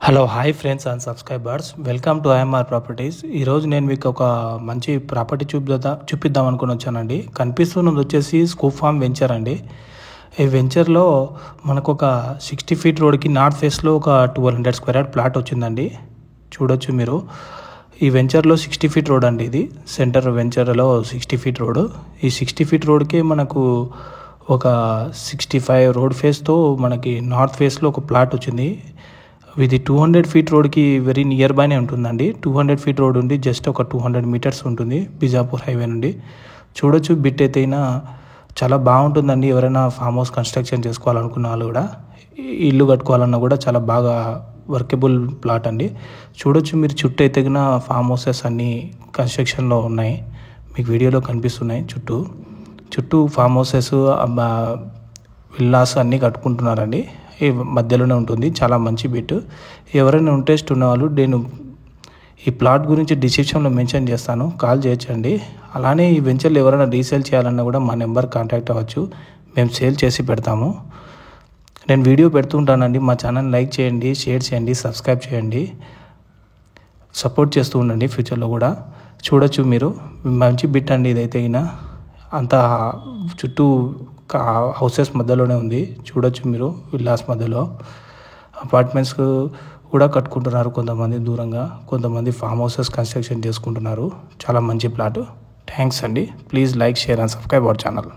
Hello hi friends and subscribers, welcome to IMR properties. ఈరోజు నేను మీకు ఒక మంచి ప్రాపర్టీ చూపిద్దాం అనుకుని వచ్చానండి. కనిపిస్తున్నది వచ్చేసి స్కూప్ ఫామ్ వెంచర్ అండి. ఈ వెంచర్లో మనకు ఒక 60 ఫీట్ రోడ్కి నార్త్ ఫేస్లో ఒక 1200 స్క్వేర్ యార్డ్ ప్లాట్ వచ్చిందండి. చూడొచ్చు మీరు. ఈ వెంచర్లో 60 ఫీట్ రోడ్ అండి. ఇది సెంటర్ వెంచర్లో 60 ఫీట్ రోడ్. ఈ 60 ఫీట్ రోడ్కి మనకు ఒక 65 రోడ్ ఫేస్తో మనకి నార్త్ ఫేస్లో ఒక ప్లాట్ వచ్చింది. ఇది 200 ఫీట్ రోడ్కి వెరీ నియర్ బైనే ఉంటుందండి. 200 ఫీట్ రోడ్ ఉండి జస్ట్ ఒక 200 మీటర్స్ ఉంటుంది బిజాపూర్ హైవే నుండి. చూడొచ్చు, బిట్ అయితే చాలా బాగుంటుందండి. ఎవరైనా ఫామ్ హౌస్ కన్స్ట్రక్షన్ చేసుకోవాలనుకున్న వాళ్ళు కూడా, ఇల్లు కట్టుకోవాలన్నా కూడా చాలా బాగా వర్కబుల్ ప్లాట్ అండి. చూడొచ్చు మీరు, చుట్టూ అయితే ఫామ్ హౌసెస్ అన్నీ కన్స్ట్రక్షన్లో ఉన్నాయి. మీకు వీడియోలో కనిపిస్తున్నాయి. చుట్టూ ఫామ్ హౌసెస్, విల్లాస్ అన్నీ కట్టుకుంటున్నారండి. ఈ మధ్యలోనే ఉంటుంది. చాలా మంచి బిట్. ఎవరైనా ఇంట్రెస్ట్ ఉన్నవాళ్ళు నేను ఈ ప్లాట్ గురించి డిస్క్రిప్షన్లో మెన్షన్ చేస్తాను, కాల్ చేయొచ్చండి. అలానే ఈ వెంచర్లు ఎవరైనా రీసేల్ చేయాలన్నా కూడా మా నెంబర్ కాంటాక్ట్ అవ్వచ్చు. మేము సేల్ చేసి పెడతాము. నేను వీడియో పెడుతుంటానండి. మా ఛానల్ లైక్ చేయండి, షేర్ చేయండి, సబ్స్క్రైబ్ చేయండి, సపోర్ట్ చేస్తూ ఉండండి ఫ్యూచర్లో కూడా. చూడొచ్చు మీరు, మంచి బిట్ అండి ఇదైతే. అంతా చుట్టూ హౌసెస్ మధ్యలోనే ఉంది. చూడొచ్చు మీరు, విల్లాస్ మధ్యలో అపార్ట్మెంట్స్ కూడా కట్టుకుంటున్నారు కొంతమంది దూరంగా, కొంతమంది ఫామ్ హౌసెస్ కన్స్ట్రక్షన్ చేసుకుంటున్నారు. చాలా మంచి ప్లాట్. థ్యాంక్స్ అండి. Please like, share and subscribe our channel.